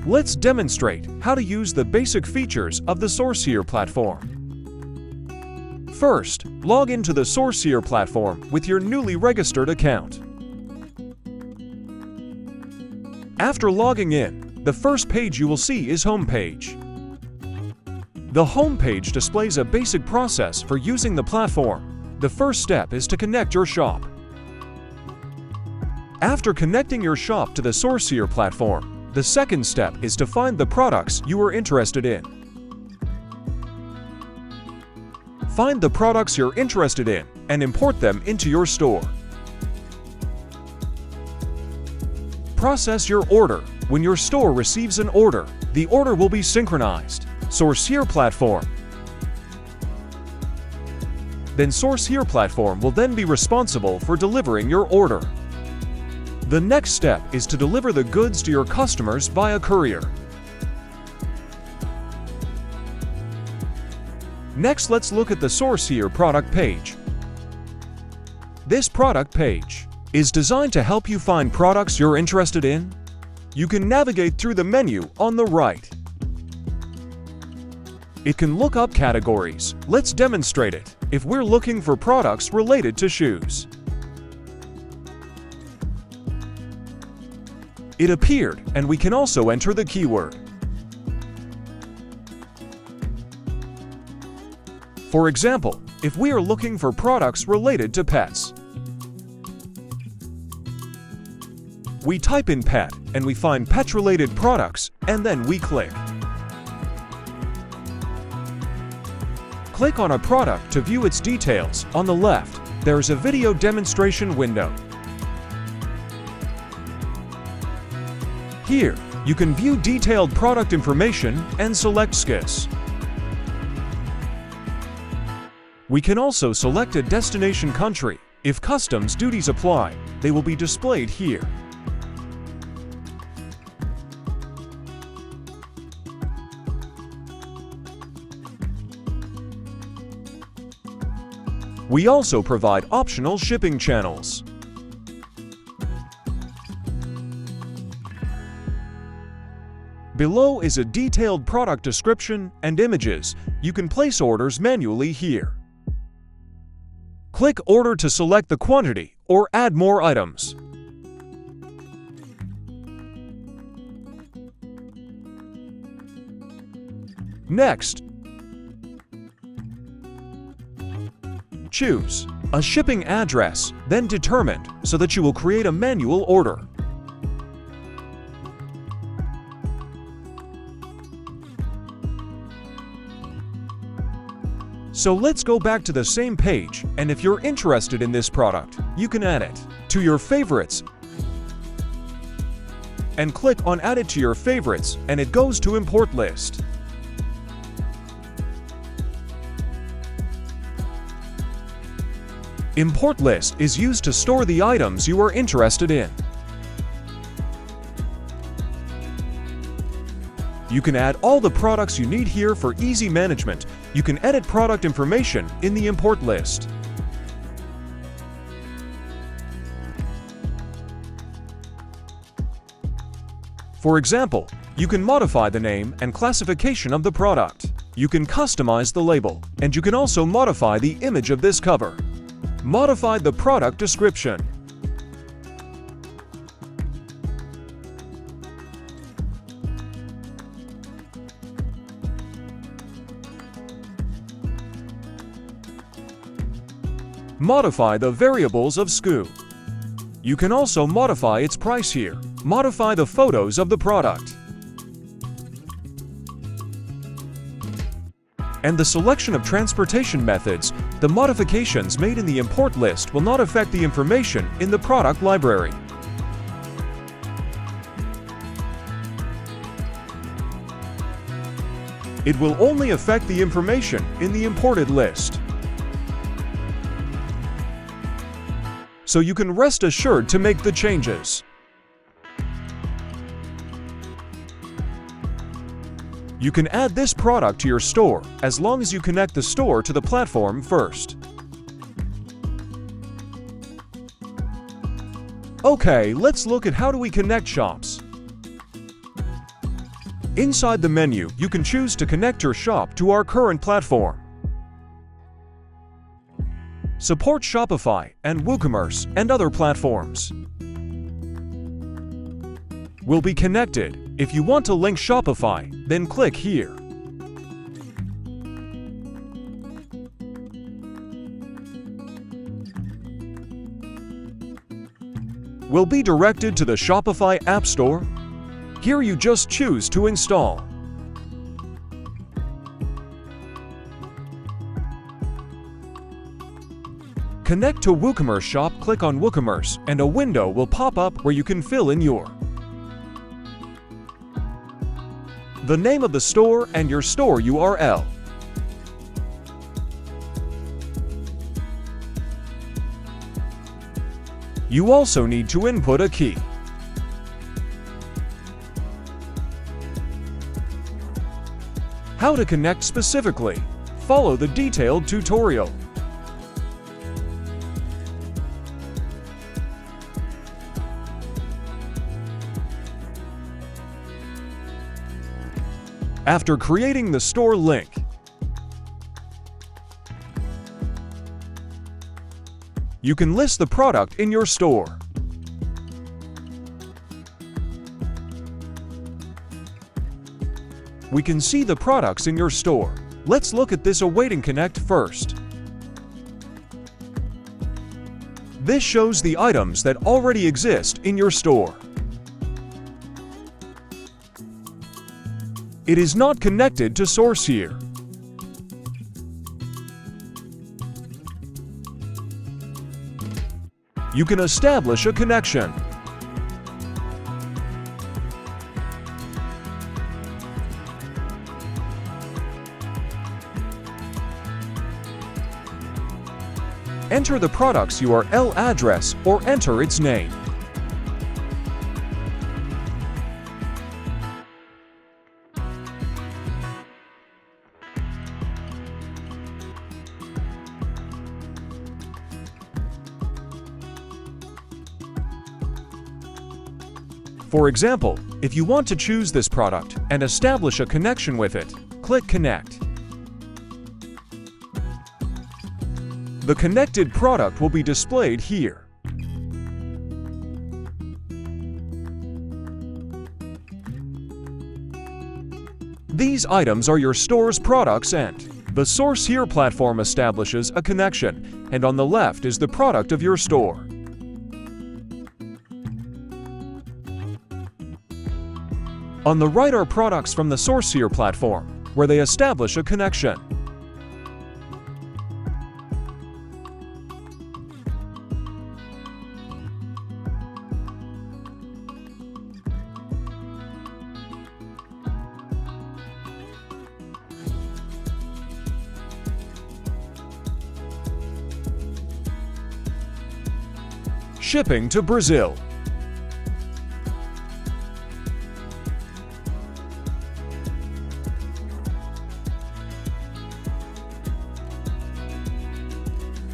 Let's demonstrate how to use the basic features of the Sourcehear platform. First, log into the Sourcehear platform with your newly registered account. After logging in, the first page you will see is Homepage. The Homepage displays a basic process for using the platform. The first step is to connect your shop. After connecting your shop to the Sourcehear platform, the second step is to find the products you are interested in. Find the products you're interested in and import them into your store. Process your order. When your store receives an order, the order will be synchronized. Sourcehear platform. Then Sourcehear platform will then be responsible for delivering your order. The next step is to deliver the goods to your customers via courier. Next, let's look at the Sourcehear product page. This product page is designed to help you find products you're interested in. You can navigate through the menu on the right. It can look up categories. Let's demonstrate it. If we're looking for products related to shoes, it appeared, and we can also enter the keyword. For example, if we are looking for products related to pets, we type in pet and we find pet-related products, and then we click. Click on a product to view its details. On the left, there is a video demonstration window. Here, you can view detailed product information and select SKUs. We can also select a destination country. If customs duties apply, they will be displayed here. We also provide optional shipping channels. Below is a detailed product description and images. You can place orders manually here. Click Order to select the quantity or add more items. Next, choose a shipping address, then determined, so that you will create a manual order. So let's go back to the same page, and if you're interested in this product, you can add it to your favorites and click on Add it to your favorites, and it goes to Import List. Import List is used to store the items you are interested in. You can add all the products you need here for easy management. You can edit product information in the Import List. For example, you can modify the name and classification of the product. You can customize the label, and you can also modify the image of this cover. Modify the product description. Modify the variables of SKU. You can also modify its price here. Modify the photos of the product. And the selection of transportation methods. The modifications made in the Import List will not affect the information in the product library. It will only affect the information in the imported list. So you can rest assured to make the changes. You can add this product to your store as long as you connect the store to the platform first. Okay, let's look at how do we connect shops. Inside the menu, you can choose to connect your shop to our current platform. Support Shopify and WooCommerce and other platforms. Will be connected. If you want to link Shopify, then click here. Will be directed to the Shopify App Store. Here you just choose to install. Connect to WooCommerce Shop, click on WooCommerce, and a window will pop up where you can fill in the name of the store and your store URL. You also need to input a key. How to connect specifically? Follow the detailed tutorial. After creating the store link, you can list the product in your store. We can see the products in your store. Let's look at this Awaiting Connect first. This shows the items that already exist in your store. It is not connected to SourceHere. You can establish a connection. Enter the product's URL address or enter its name. For example, if you want to choose this product and establish a connection with it, click Connect. The connected product will be displayed here. These items are your store's products, and the SourceHere platform establishes a connection, and on the left is the product of your store. On the right are products from the SourceHere platform, where they establish a connection. Shipping to Brazil.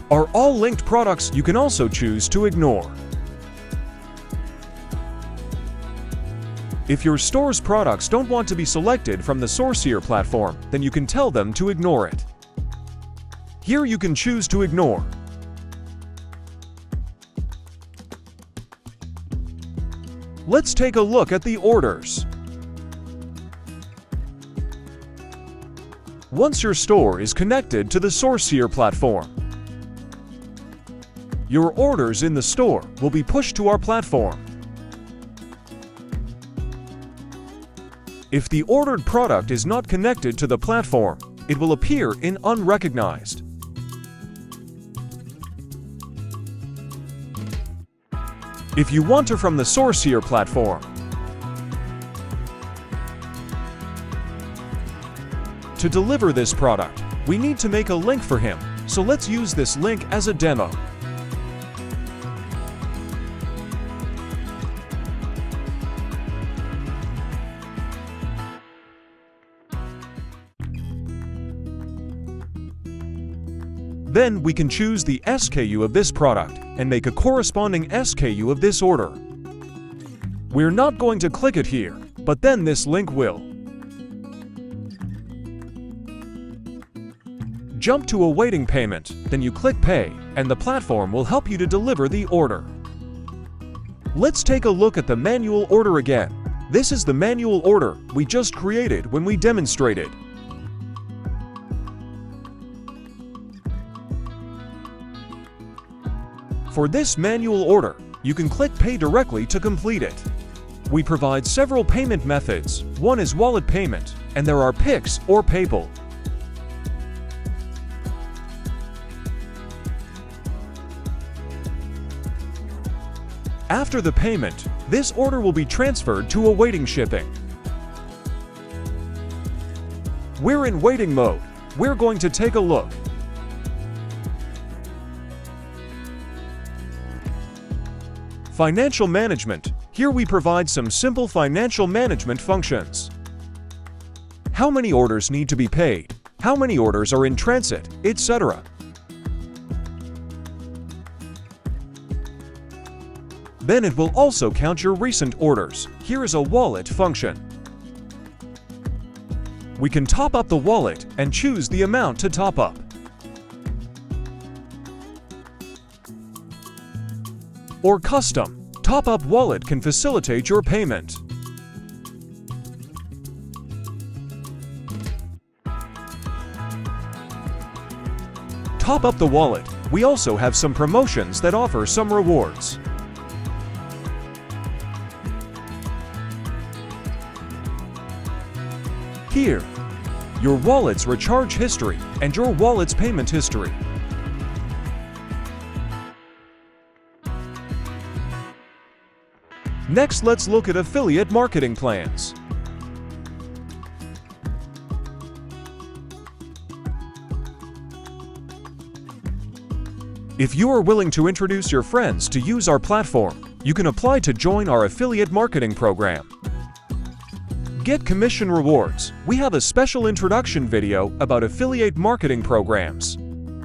Are all linked products you can also choose to ignore. If your store's products don't want to be selected from the SourceHere platform, then you can tell them to ignore it. Here you can choose to ignore. Let's take a look at the orders. Once your store is connected to the SourceHere platform, your orders in the store will be pushed to our platform. If the ordered product is not connected to the platform, it will appear in unrecognized. If you want her from the SourceHere platform, to deliver this product, we need to make a link for him, so let's use this link as a demo. Then we can choose the SKU of this product and make a corresponding SKU of this order. We're not going to click it here, but then this link will. Jump to awaiting payment, then you click Pay, and the platform will help you to deliver the order. Let's take a look at the manual order again. This is the manual order we just created when we demonstrated. For this manual order, you can click Pay directly to complete it. We provide several payment methods. One is wallet payment, and there are Pix or PayPal. After the payment, this order will be transferred to awaiting shipping. We're in waiting mode. We're going to take a look. Financial management. Here we provide some simple financial management functions. How many orders need to be paid? How many orders are in transit, etc. Then it will also count your recent orders. Here is a wallet function. We can top up the wallet and choose the amount to top up. Or custom. Top-up wallet can facilitate your payment. Top up the wallet. We also have some promotions that offer some rewards. Here, your wallet's recharge history and your wallet's payment history. Next, let's look at affiliate marketing plans. If you are willing to introduce your friends to use our platform, you can apply to join our affiliate marketing program. Get commission rewards. We have a special introduction video about affiliate marketing programs.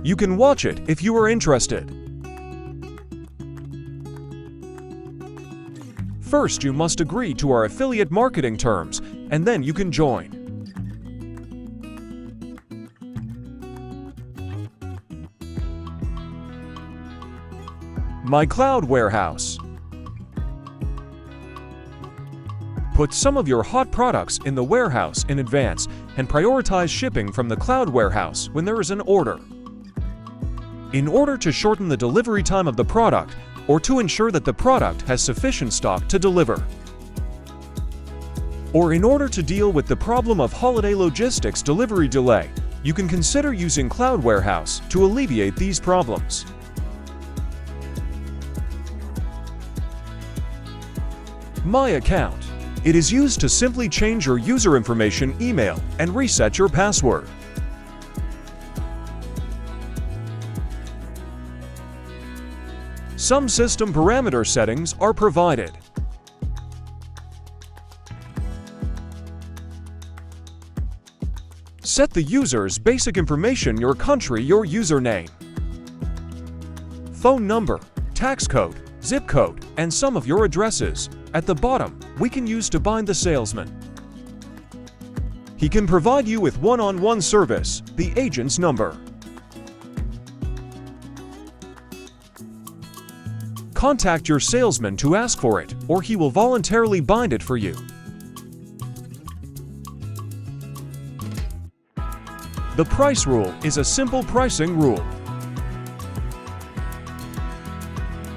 You can watch it if you are interested. First, you must agree to our affiliate marketing terms, and then you can join. My Cloud Warehouse. Put some of your hot products in the warehouse in advance and prioritize shipping from the cloud warehouse when there is an order. In order to shorten the delivery time of the product, or to ensure that the product has sufficient stock to deliver. Or in order to deal with the problem of holiday logistics delivery delay, you can consider using Cloud Warehouse to alleviate these problems. My Account. It is used to simply change your user information, email, and reset your password. Some system parameter settings are provided. Set the user's basic information, your country, your username, phone number, tax code, zip code, and some of your addresses. At the bottom, we can use to bind the salesman. He can provide you with one-on-one service, the agent's number. Contact your salesman to ask for it, or he will voluntarily bind it for you. The price rule is a simple pricing rule.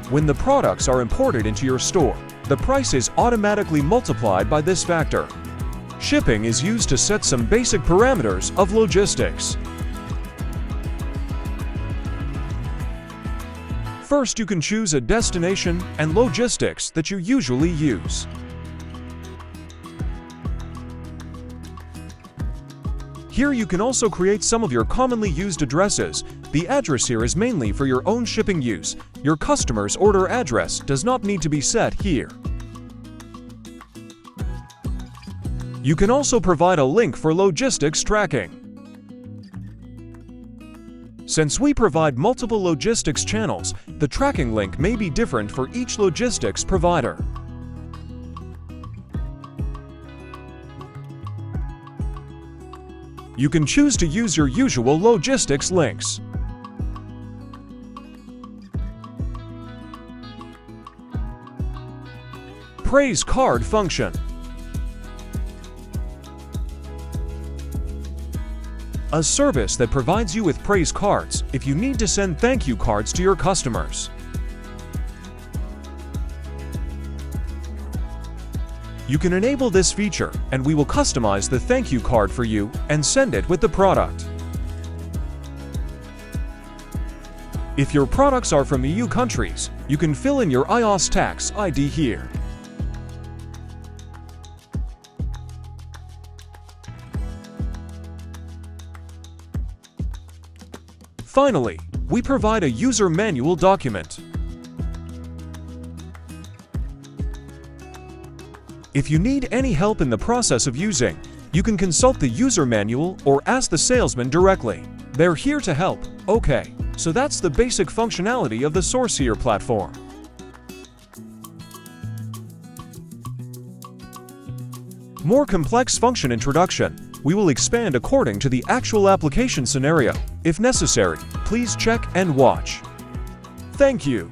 When the products are imported into your store, the price is automatically multiplied by this factor. Shipping is used to set some basic parameters of logistics. First, you can choose a destination and logistics that you usually use. Here you can also create some of your commonly used addresses. The address here is mainly for your own shipping use. Your customer's order address does not need to be set here. You can also provide a link for logistics tracking. Since we provide multiple logistics channels, the tracking link may be different for each logistics provider. You can choose to use your usual logistics links. Praise Card function. A service that provides you with praise cards if you need to send thank you cards to your customers. You can enable this feature, and we will customize the thank you card for you and send it with the product. If your products are from EU countries, you can fill in your iOS tax ID here. Finally, we provide a user manual document. If you need any help in the process of using, you can consult the user manual or ask the salesman directly. They're here to help. Okay, so that's the basic functionality of the Sourcier platform. More complex function introduction. We will expand according to the actual application scenario. If necessary, please check and watch. Thank you.